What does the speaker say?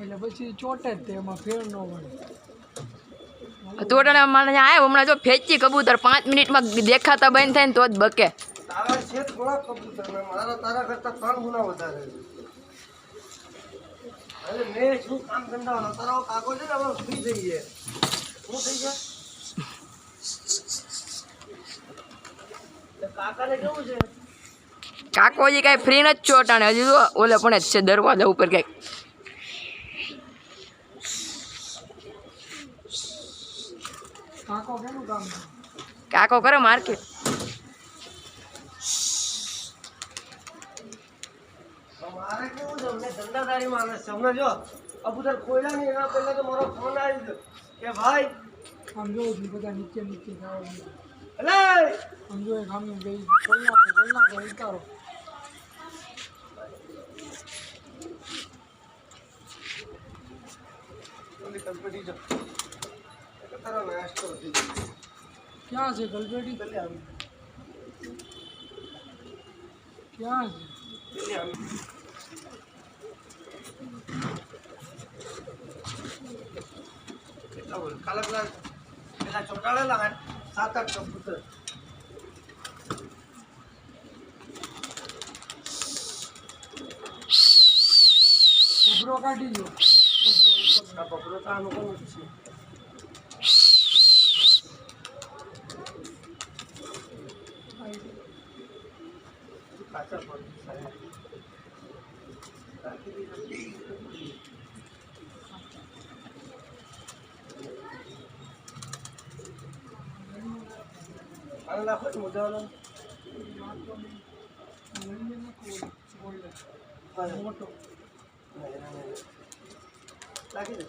એટલે પછી ચોટે જ તે એમાં ફેર ન પડે. તોડને મને આય હમણાં જો ફેંચી કબૂતર 5 મિનિટમાં દેખાતા બંધ થાય ને તો જ બકે. તારા છે થોડા કબૂતર મારા તારા કરતા 3 ગુણા વધારે છે. અરે મેં શું કામ ધંધા તારો કાકો છે ને હવે ફ્રી થઈ ગયા. શું થઈ ગયા? કાકાને કેવું છે? કાકો હજી કાંઈ ફ્રી નથી ચોટાણે હજી તો ઓલે પણ જ છે દરવાજા ઉપર કંઈક. કાકો કેનું કામ છે? કાકો કરે માર્કેટ. મારે કેવું છે અમને ધંધાદારી માણસ છે. હમણાં જો કબૂતર ખોલ્યા નહીં એના પહેલા તો મારો ફોન આવી ગયો કે ભાઈ આમ જો બધા નીચે નીચે જાવ અલે આમ જો એક આમ ગઈ ગોલના ઉતારો. કલ્પેટી જો તારો નાસ્તો હતી. ક્યાં છે ગલપેટી? પેલી આવી ક્યાં છે? પેલી આવી કેટલા બોલ કાલકલા પેલા ચોટાડેલા 7-8 કબૂતર. કપરો કાઢી ગયો. કપડો તો આનો કોણ છે? પાછળ પડી સાહેબ. આને નાખો ને મોઢાવાળો. મોટો લાગી દે